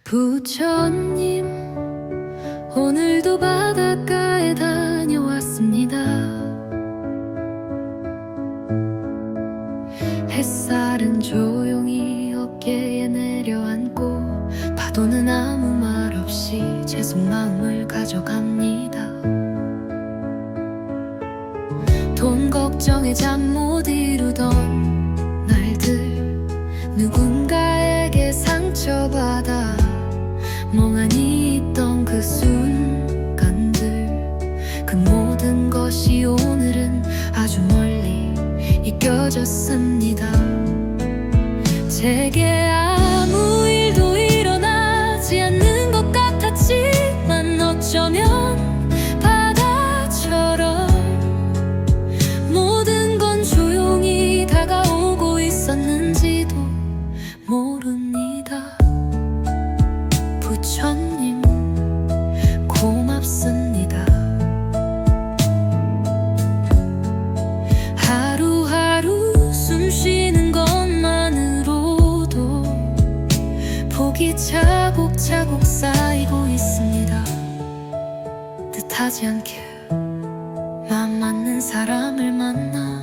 부처님, 오늘도 바닷가에 다녀왔습니다. 햇살은 조용히 어깨에 내려앉고 파도는 아무 말 없이 제 속마음을 가져갑니다. 돈 걱정에 잠 못 이루던 날들, 누군가에게 상처받아 멍하니 있던 그 순간들, 그 모든 것이 오늘은 아주 멀리 잊혀졌습니다. 제게 아무 일도 일어나지 않는 것 같았지만 어쩌면 바다처럼 모든 건 조용히 다가오고 있었는지도 모릅니다. 부처님, 고맙습니다. 하루하루 숨 쉬는 것만으로도 복이 차곡차곡 쌓이고 있습니다. 뜻하지 않게 마음 맞는 사람을 만나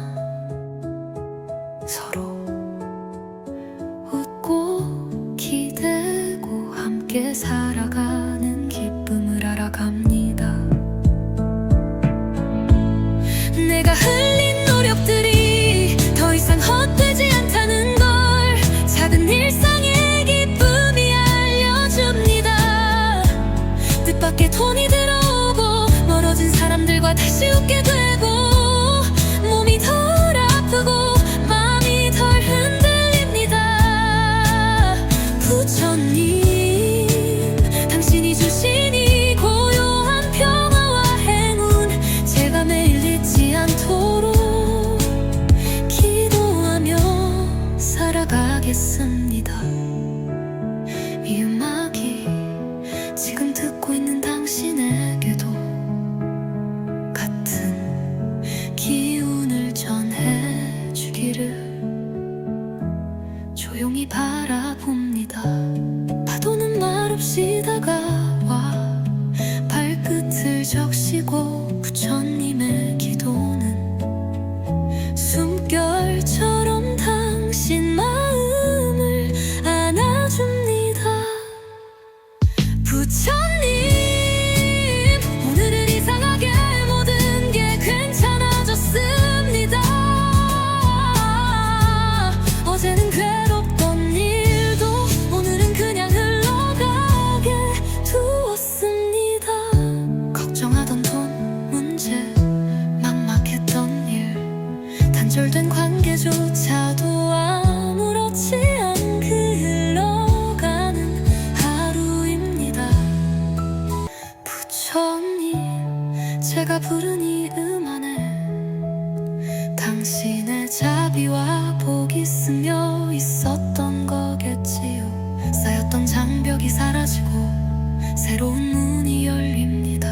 서로 웃고 기대고 함께 살아가는 기쁨을 알아갑니다. 내가 흘린 노력들이 더 이상 헛되지 않다는 걸 작은 일상의 기쁨이 알려줍니다. 뜻밖의 돈이 들어오고 멀어진 사람들과 다시 웃게 되고 몸이 덜 아프고 마음이 덜 흔들립니다. 부처님, 당신이 주신 이 고요한 평화와 행운, 제가 매일 잊지 않도록 기도하며 살아가겠습니다. 이 음악이 지금 듣고 있는 당신에게도 같은 기운을 전해주기를 조용히 바라봅니다. 파도는 말없이 다가와 발끝을 적시고 부처님의 기도는 숨결처럼 당신 마음을 안아줍니다. 부처님, 오늘은 이상하게 모든 게 괜찮아졌습니다. 어제는 괴롭던 일도 오늘은 그냥 흘러가게 두었습니다. 걱정하던 돈 문제, 막막했던 일, 단절된 관계조차도 아무렇지 않게 흘러가는 하루입니다. 부처님, 제가 부른 이 음안에 당신의 자비와 복이 스며 있었던 거겠지요. 쌓였던 장벽이 사라지고 새로운 문이 열립니다.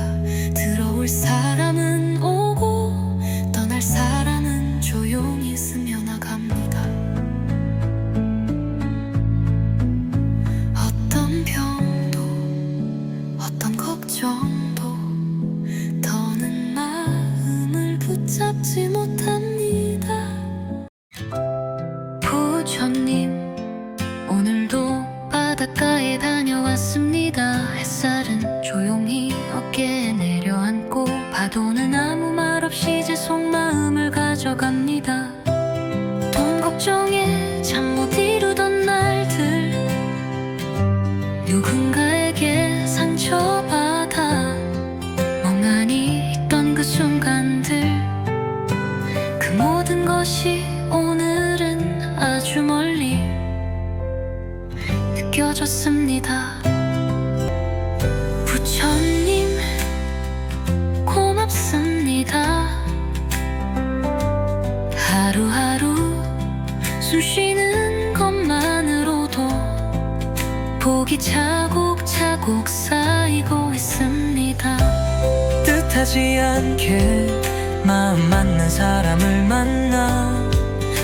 들어올 사람은 오고 떠날 사람은 조용히 스며나갑니다. 어떤 병도 어떤 걱정도 더는 마음을 붙잡지 못합니다. 부처님, 오늘도 바닷가에 다녀왔습니다. 햇살은 조용히 어깨에 내려앉고 파도는 아무 말 없이 제 속마음을 가져갑니다. 돈 걱정에 잠 못 이루던 날들, 누군가에게 상처받아 멍하니 있던 그 순간들, 그 모든 것이 오늘은 아주 멀리 느껴졌습니다. 부처님, 고맙습니다. 하루하루 숨 쉬는 것만으로도 복이 차곡차곡 쌓이고 있습니다. 뜻하지 않게 마음 맞는 사람을 만나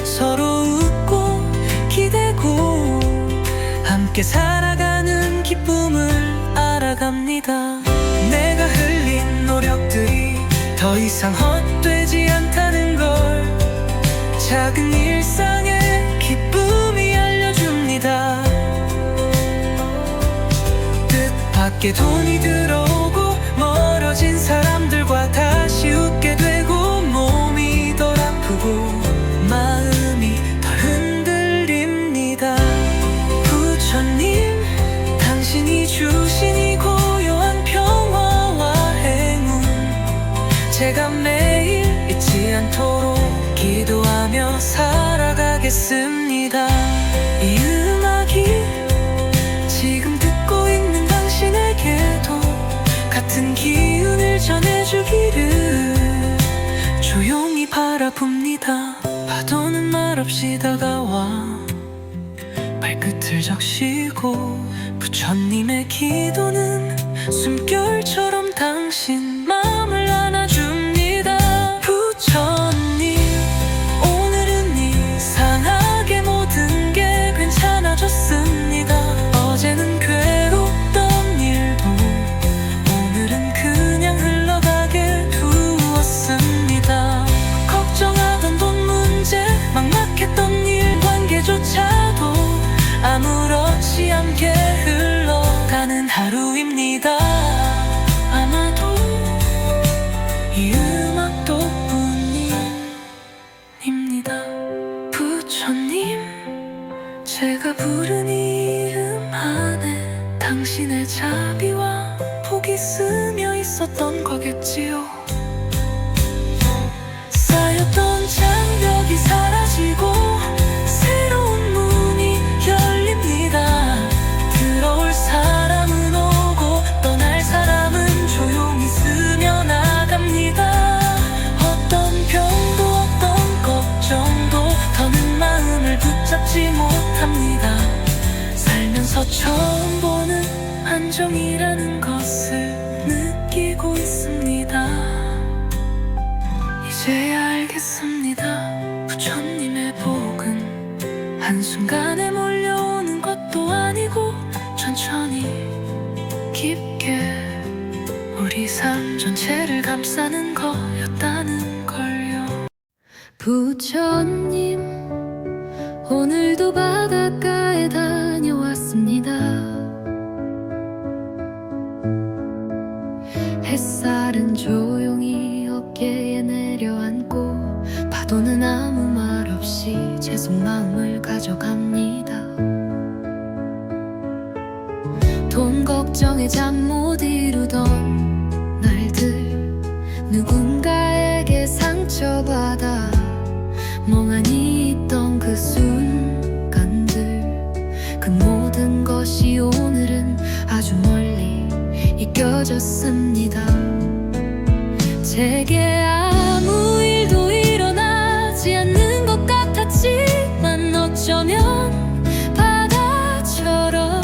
서로 웃고 기대고 함께 살아가는 기쁨 나갑니다. 내가 흘린 노력들이 더 이상 헛되지 않다는 걸 작은 일상의 기쁨이 알려줍니다. 뜻밖의 돈이 들어오고 멀어진 사람들과 다시 웃게 되고 몸이 덜 아프고 마음이 덜 흔들립니다. 부처님, 당신이 주신 이 고요한 평화와 행운 제가 매일 잊지 않도록 기도하며 살아가겠습니다. 이 음악이 지금 듣고 있는 당신에게도 같은 기운을 전해주기를 조용히 바라봅니다. 파도는 말없이 다가와 발끝을 적시고 부처님의 기도는 숨결처럼 당신 마음을 안아줍니다. 부처님, 오늘은 이상하게 모든 게 괜찮아졌습니다. 어제는 괴롭던 일도 오늘은 그냥 흘러가게 두었습니다. 걱정하던 돈 문제, 막막했던 일 관계조차도 아무렇지 않게 흘러가는 하루입니다. 아마도 이 음악 덕분입니다. 부처님, 제가 부른 이름 안에 당신의 자비와 복이 스며 있었던 거겠지요. 쌓였던 장벽이 사라지고 새로운 문이 열립니다. 들어올 사람은 오고 떠날 사람은 조용히 스며나갑니다. 어떤 병도 어떤 걱정도 더는 마음을 붙잡지 못합니다. 살면서 처음 보는 안정이라는 것을 느끼고 있습니다. 이제야 알겠습니다. 부처님의 복은 한순간에 몰려오는 것도 아니고 천천히 깊게 우리 삶 전체를 감싸는 거였다는 걸요. 부처님, 오늘도 바닷가에 다녀왔습니다. 햇살은 조용히 어깨에 내려앉고 파도는 아무 말 없이 제 속마음을 가져갑니다. 돈 걱정에 잠 못 이루던 날들, 누군가에게 상처받아 멍하니 있던 그 순간들, 그 모든 것이 오늘은 아주 멀리 잊혀졌습니다. 제게 아무 일도 일어나지 않는 것 같았지만 어쩌면 바다처럼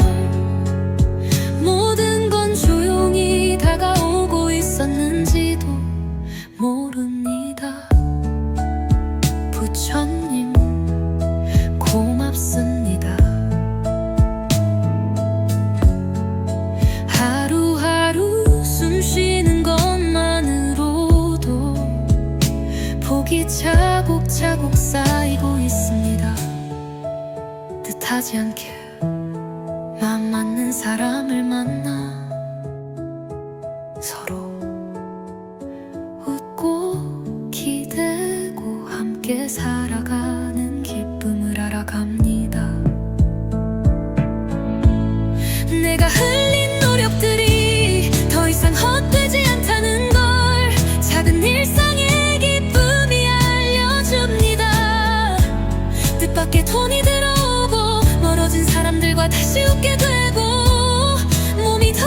모든 건 조용히 다가오고 있었는지도 모릅니다. 부처님, 고맙습니다. 하루하루 숨 쉬는 것만으로도 복이 차곡차곡 쌓이고 있습니다. 뜻하지 않게 마음 맞는 사람을 만나 서로 웃고 기대고 함께 살아가는 기쁨을 알아갑니다. 내가 흘린 노력들이 더 이상 헛되지 않다는 걸 작은 일상의 기쁨이 알려줍니다. 뜻밖의 돈이 들어오고 멀어진 사람들과 다시 웃게 되고 몸이 더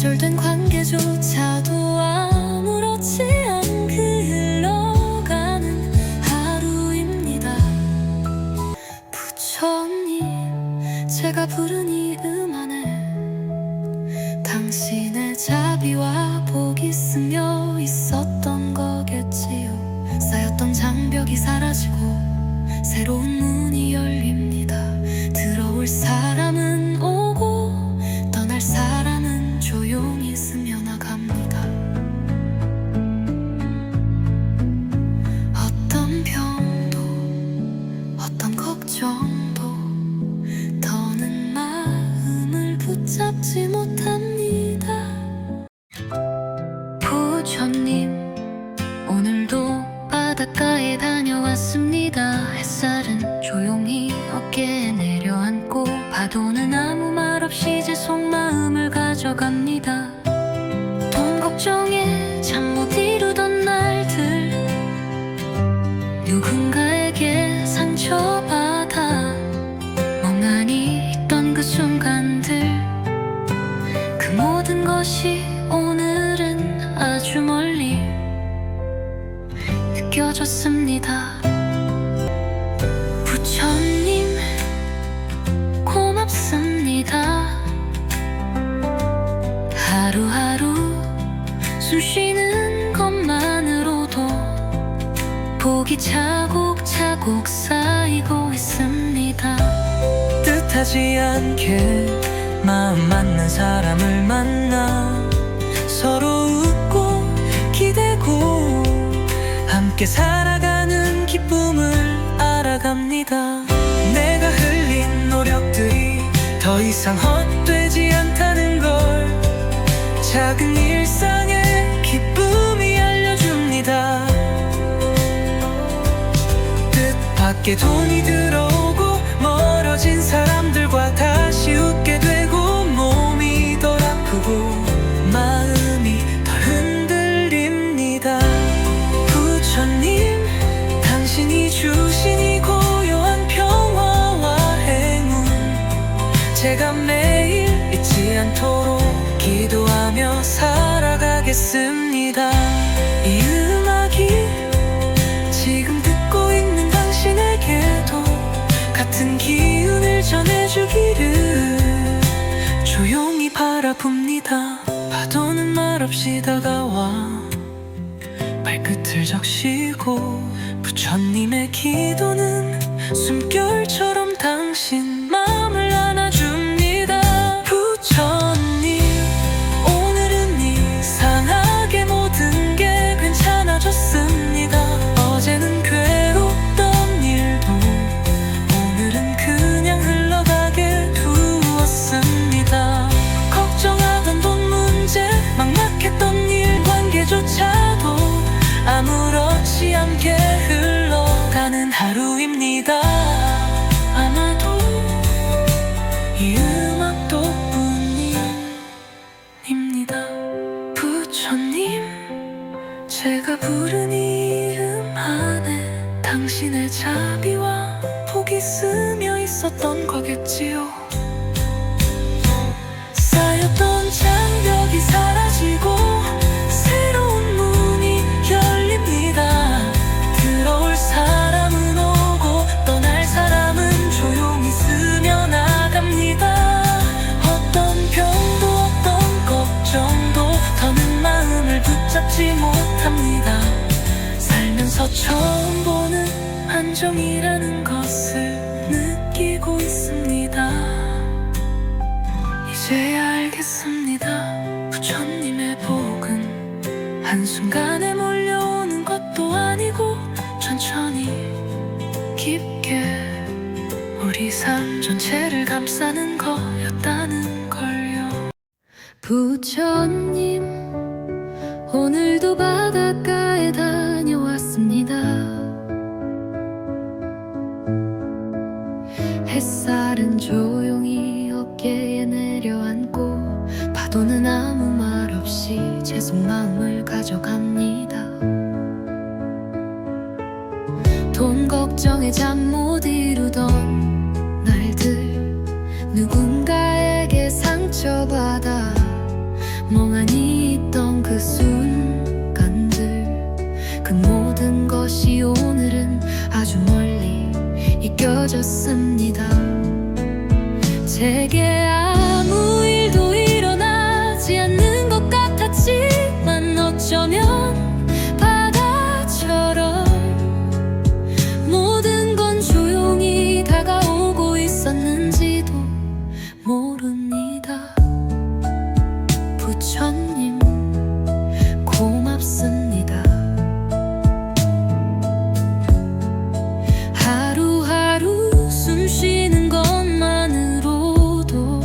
좌절된 관계조차도 아무렇지 않게 흘러가는 하루입니다. 부처님, 제가 부른 이 음안에 당신의 자비와 복이 스며 있었던 거겠지요. 쌓였던 장벽이 사라지고 새로운 문이 열립니다. 들어올 사람은 오고 떠날 사람은 조용히 스며나갑니다. 어떤 병도 어떤 걱정도 더는 마음을 붙잡지 못합니다. 부처님, 오늘도 바닷가에 다녀왔습니다. 햇살은 조용히 어깨에 내려앉고 파도는 아무 말 없이 제 속마음을 가져갑니다. 돈 걱정에 잠 못 이루던 날들, 누군가에게 상처받아 멍하니 있던 그 순간들, 그 모든 것이 오늘은 아주 멀리 느껴졌습니다. 부처님, 고맙습니다. 하루하루 숨 쉬는 것만으로도 복이 차곡차곡 쌓이고 있습니다. 뜻하지 않게 마음 맞는 사람을 만나 서로 웃고 기대고 함께 살아가는 기쁨을 알아갑니다. 내가 흘린 노력들이 더 이상 헛되지 않다는 걸 작은 일상의 기쁨이 알려줍니다. 뜻밖의 돈이 들어오고 멀어진 사람들과 다시 웃게 되고 몸이 덜 아프고 마음이 덜 흔들립니다. 부처님, 당신이 주신 이 고요한 평화와 행운, 제가 매일 잊지 않도록 기도하며 살아가겠습니다. 이 음악이 지금 듣고 있는 당신에게도 같은 기운을 전해주기를 조용히 바라봅니다. 파도는 말없이 다가와 발끝을 적시고 부처님의 기도는 숨결처럼 당신 마음을 안아줍니다. 부처님, 오늘은 이상하게 모든 게 괜찮아졌습니다. 어제는 괴롭던 일도 오늘은 그냥 흘러가게 두었습니다. 걱정하던 돈 문제, 막막했던 일 관계조차도 아무렇지 않게 흘러가는 하루입니다. 아마도 이 음악 덕분입니다. 부처님, 제가 부른 이 음안에 당신의 자비와 복이 스며 있었던 거겠지요. 쌓였던 장벽이 사라지고 새로운 문이 열립니다. 들어올 사람은 오고 떠날 사람은 조용히 스며나갑니다. 어떤 병도 어떤 걱정도 더는 마음을 붙잡지 못합니다. 살면서 처음 보는 안정이라는 것을 느끼고 있습니다. 이제야 알겠습니다. 부처님의 복은 한순간에 몰려오는 것도 아니고 천천히 깊게 우리 삶 전체를 감싸는 거였다는 걸요. 부처님, 오늘도 바닷가에 다녀왔습니다. 햇살은 조용히 어깨에 내려앉고 파도는 아무 말 없이 제 속마음을 가져갑니다. 돈 걱정에 잠 못 이루던 날들, 누군가에게 상처받아 느껴졌습니다. 제게 아무 일도 일어나지 않는 것 같았지만 어쩌면 바다처럼 모든 건 조용히 다가오고 있었는지도 모릅니다. 부처님 고맙습니다. 하루하루 숨 쉬는 것만으로도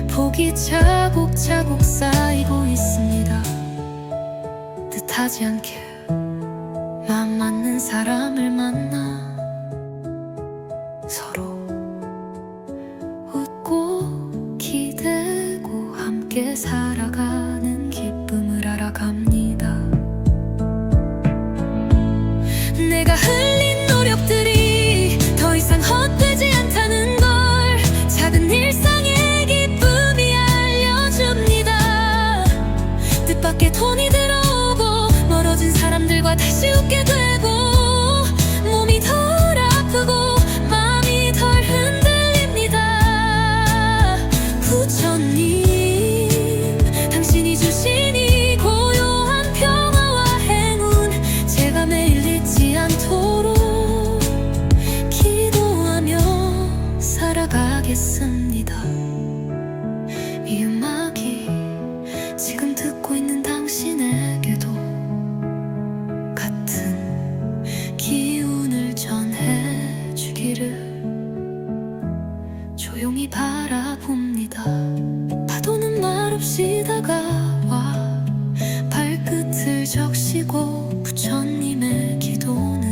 복이 차곡차곡 쌓이고 있습니다. 뜻하지 않게 맘 맞는 사람을 만나 서로 웃고 기대고 함께 살아가는 기쁨을 알아갑니다. 내가 흘린 노력들이 더 이상 헛되지 않다는 걸 작은 일상의 기쁨이 알려줍니다. 뜻밖의 돈이 들어오고 멀어진 사람들과 다시 웃게 되고 몸이 덜 아프고 마음이 덜 흔들립니다. 부처님 당신이 주신 이 고요한 평화와 행운 제가 매일 잊지 않도록 기도하며 살아가겠습니다. 이 음악이 지금 듣고 있는 당신에게도 같은 기운을 전해주기를 조용히 바라봅니다. 파도는 말없이 다가와 발끝을 적시고 부처님의 기도는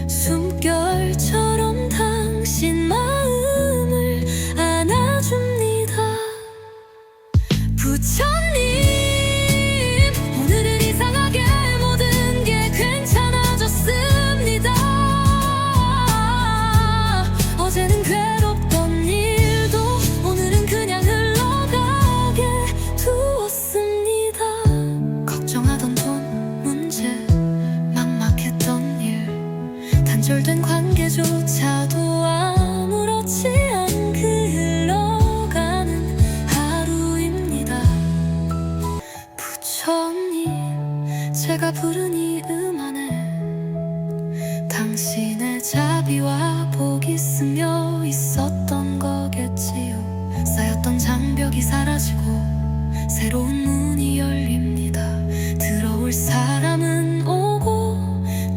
숨결처럼 당신 마음을 안아줍니다. 부처님 오늘은 이상하게 모든 게 괜찮아졌습니다. 어제는 괴롭던 일도 오늘은 그냥 흘러가게 두었습니다. 걱정하던 돈 문제 막막했던 일 단절된 관계조차도 아무렇지 않게 흘러가는 하루입니다. 부처님 제가 부른 이 음안에 당신의 자비와 복이 스며 있었던 거겠지요. 쌓였던 장벽이 사라지고 새로운 문이 열립니다. 들어올 사람은 오고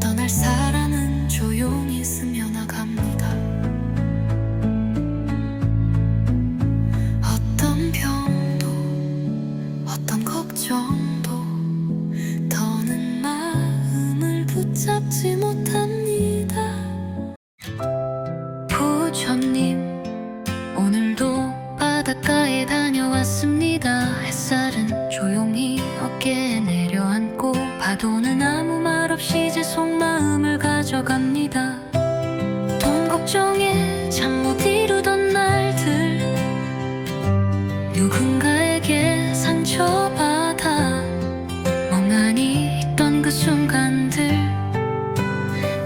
떠날 사람은 조용히 스며나갑니다. 어떤 병도 어떤 걱정도 더는 마음을 붙잡지 못합니다. 부처님 오늘도 바닷가에 다녀왔습니다. 햇살은 조용히 어깨에 내려앉고 파도는 아무 말 없이 제 속마음을 가져갑니다. 돈 걱정에 잠 못 이루던 날들 누군가에게 상처받아 멍하니 있던 그 순간들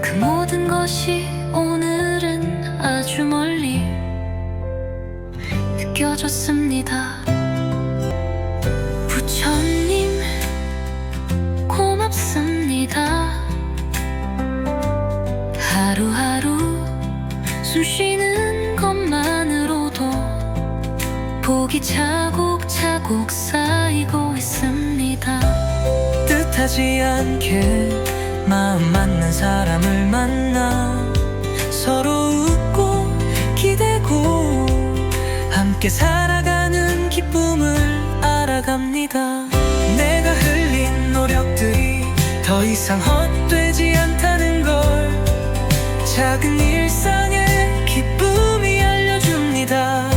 그 모든 것이 오늘은 아주 멀리 느껴졌습니다. 부처님 고맙습니다. 하루하루 숨 쉬는 것만으로도 복이 차곡차곡 쌓이고 있습니다. 뜻하지 않게 마음 맞는 사람을 만나 서로 웃고 기대고 함께 살아가는 기쁨을 알아갑니다. 내가 흘린 노력들이 더 이상 헛되지 않다는 걸 작은 일상의 기쁨이 알려줍니다.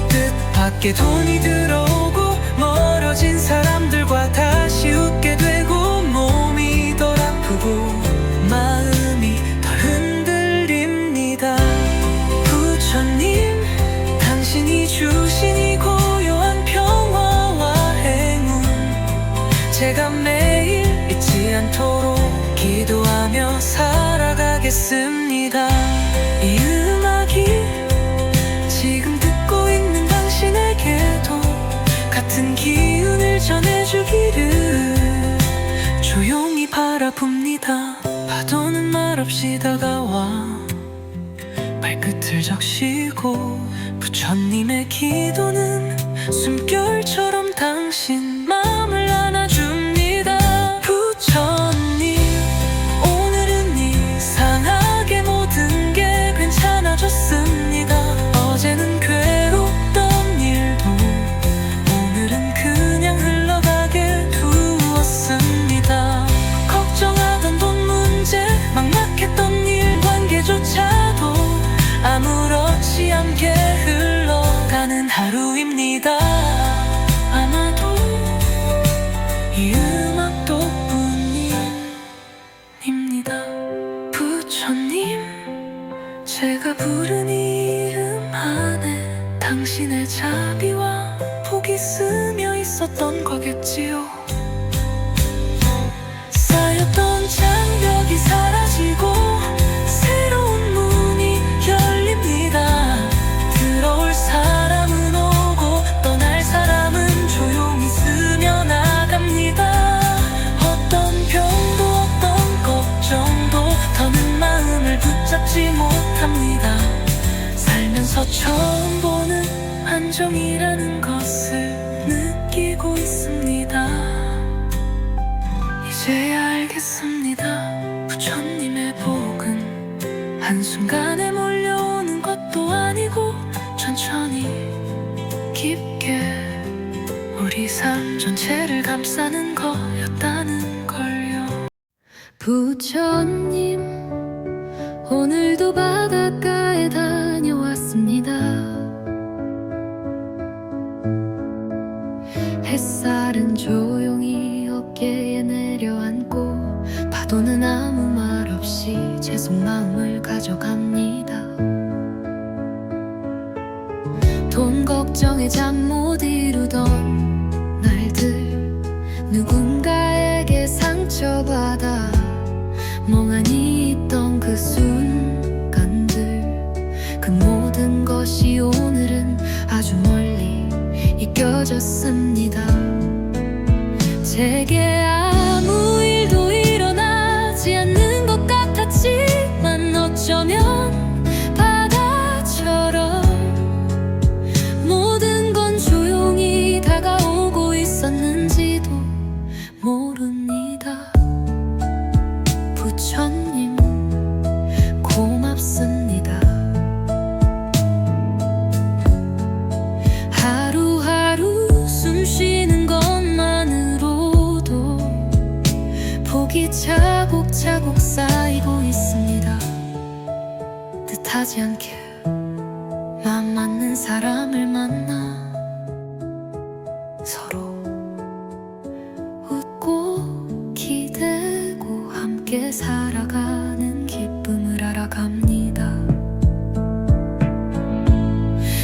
뜻밖의 돈이 들어오고 멀어진 사람들과 다시 웃게 되고 몸이 덜 아프고 마음이 덜 흔들립니다. 부처님 당신이 주신 이 고요한 평화와 행운 제가 매일 잊지 않도록 기도 기도하며 살아가겠습니다. 이 음악이 지금 듣고 있는 당신에게도 같은 기운을 전해주기를 조용히 바라봅니다. 파도는 말없이 다가와 발끝을 적시고 부처님의 기도는 숨결처럼 당신 마음을 안아줍니다. 부처님, 오늘은 이상하게 모든 게 괜찮아졌습니다. 어제는 괴롭던 일도 오늘은 그냥 흘러가게 두었습니다. 걱정하던 돈 문제, 막막했던 일 관계조차도 아무렇지 않게 흘러가는 하루입니다. 아마도 이 음악 덕분입니다. 부처님, 제가 부른 이름 안에 당신의 자비와 복이 스며 있었던 거겠지요. 쌓였던 장벽이 사라지고 새로운 문이 열립니다. 들어올 사람은 오고 떠날 사람은 조용히 스며나갑니다. 어떤 병도 어떤 걱정도 더는 마음을 붙잡지 못합니다. 살면서 처음 보는 안정이라는 것을 느끼고 있습니다. 이제야 알겠습니다. 부처님의 복은 한순간에 몰려오는 것도 아니고 천천히 깊게 우리 삶 전체를 감싸는 거였다는 걸요. 부처님, 오늘도 바닷가에 다녀왔습니다. 햇살은 조용히 어깨에 내려앉고 파도는 아무 말 없이 제 속마음을 가져갑니다. 돈 걱정에 잠 못 이루던 날들, 누군가에게 상처받아 멍하니 있던 그 순간들, 그 모든 것이 오늘은 아주 멀리 잊혀졌습니다. 제게 아무 일도 일어나지 않는 것 같았지만 어쩌면 바다처럼 모든 건 조용히 다가오고 있었는지도 모릅니다. 부처님, 고맙습니다. 하루하루 숨 쉬는 것만으로도 복이 차곡차곡 쌓이고 있습니다. 뜻하지 않게 마음 맞는 사람을 만나 서로 웃고 기대고 함께 살아가는 기쁨을 알아갑니다.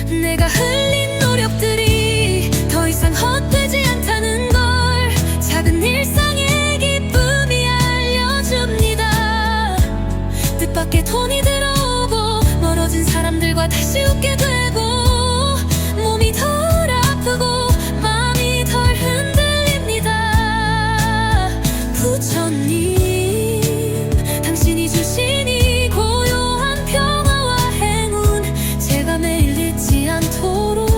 내가 흘린 노력들이 더 이상 헛되지 않다는 걸 작은 일상의 기쁨이 알려줍니다. 뜻밖의 돈이 들어오고 멀어진 사람들과 다시 웃게 되고 몸이 덜 아프고 마음이 덜 흔들립니다. 부처님, 당신이 주신 이 고요한 평화와 행운 제가 매일 잊지 않도록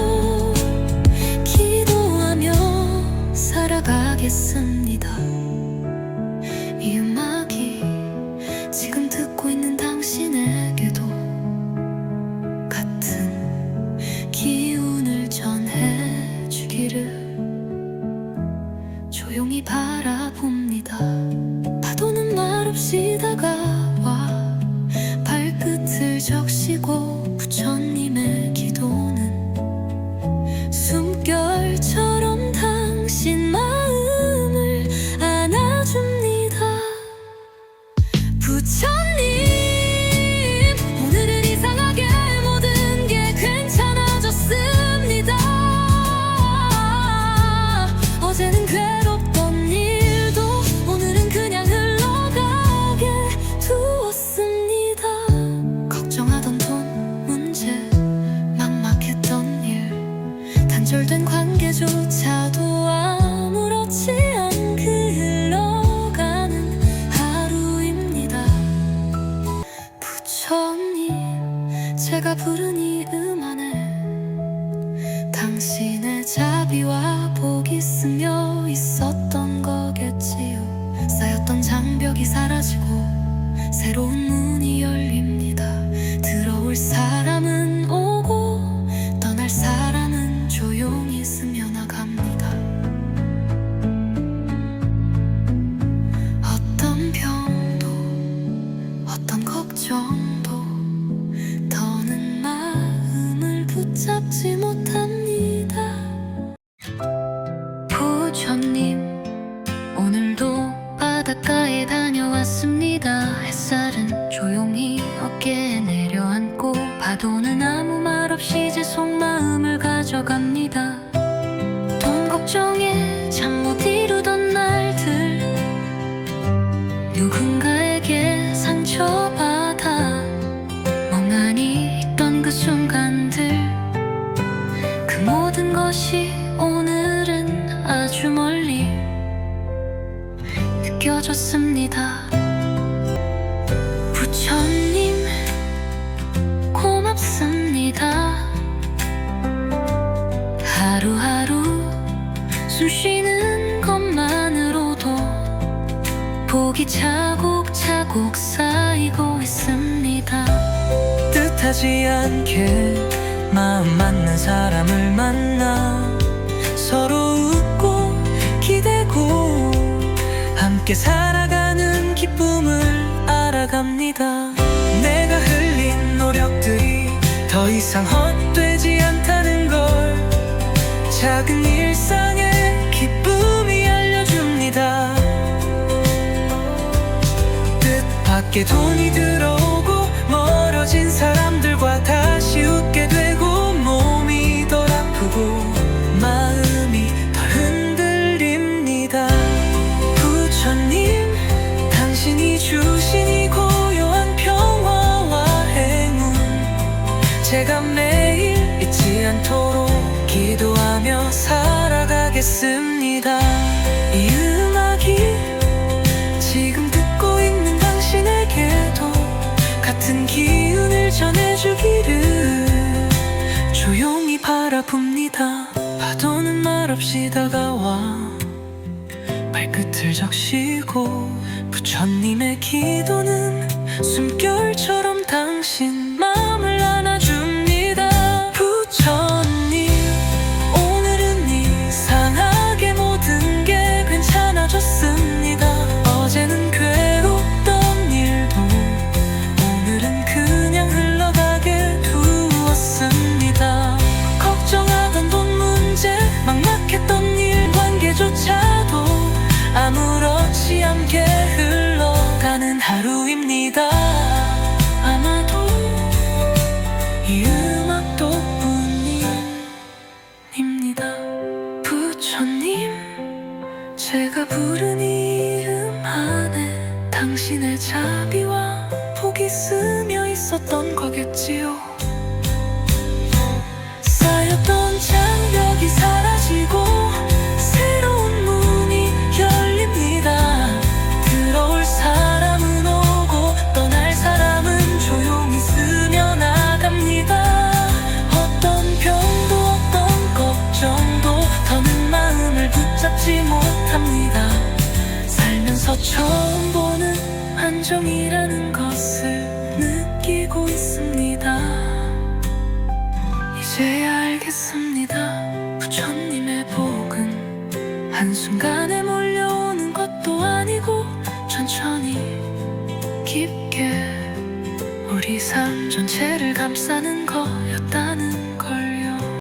단절된 관계조차도 아무렇지 않게 흘러가는 하루입니다. 부처님, 제가 부른 이 음안에 당신의 자비와 복이 스며 있었던 거겠지요. 쌓였던 장벽이 사라지고 새로운 문이 열립니다. 들어올 사람은 오고 떠날 사람은 조용히 스며나갑니다. 어떤 병도 어떤 걱정도 더는 마음을 붙잡지 못합니다. 부처님, 오늘도 바닷가에 다녀왔습니다. 햇살은 조용히 어깨에 내려앉고 파도는 아무 말 없이 제 속마음을 가져갑니다. 돈 걱정에 잠 못 이루던 날들, 누군가에게 상처받아 멍하니 있던 그 순간들, 그 모든 것이 오늘은 아주 멀리 느껴졌습니다. 부처님, 고맙습니다. 하루하루 숨 쉬는 것만으로도 복이 차곡차곡 쌓이고 있습니다. 뜻하지 않게 마음 맞는 사람을 만나 서로 웃고 기대고 함께 살아가는 기쁨을 알아갑니다. 내가 흘린 노력들이 더 이상 헛되지 않다는 걸 작은 일상의 기쁨이 알려줍니다. 뜻밖의 돈이 들어오고 멀어진 사람들과 다시 웃게 되고 몸이 덜 아프고 마음이 덜 흔들립니다. 부처님, 당신이 주신 이 고요한 평화와 행운, 제가 매일 잊지 않도록 기도하며 살아가겠습니다. 이 음악이 지금 듣고 있는 당신에게도 같은 기운을 전해주기를 조용히 바라봅니다. 파도는 말없이 다가와 발끝을 적시고 부처님의 기도는 숨결처럼 당신 마음을 안아줍니다. 부처님, 오늘은 이상하게 모든 게 괜찮아졌습니다. 어제는 괴롭던 일도 오늘은 그냥 흘러가게 두었습니다. 걱정하던 돈 문제, 막막했던 일 관계조차도 아무렇지 않게 흘러가는 하루입니다. 아마도 이 음악 덕분입니다. 부처님, 제가 부른 이 음안에 당신의 자비와 복이 스며 있었던 거겠지요. 쌓였던 장벽이 사라지고 새로운 문이 열립니다. 들어올 사람은 오고 떠날 사람은 조용히 스며나갑니다. 어떤 병도 어떤 걱정도 더는 마음을 붙잡지 못합니다. 살면서 처음 보는 안정이라는 것을 느끼고 있습니다. 이제야 알겠습니다. 부처님의 복은 한순간에 몰려오는 것도 아니고 천천히 깊게 우리 삶 전체를 감싸는 거였다.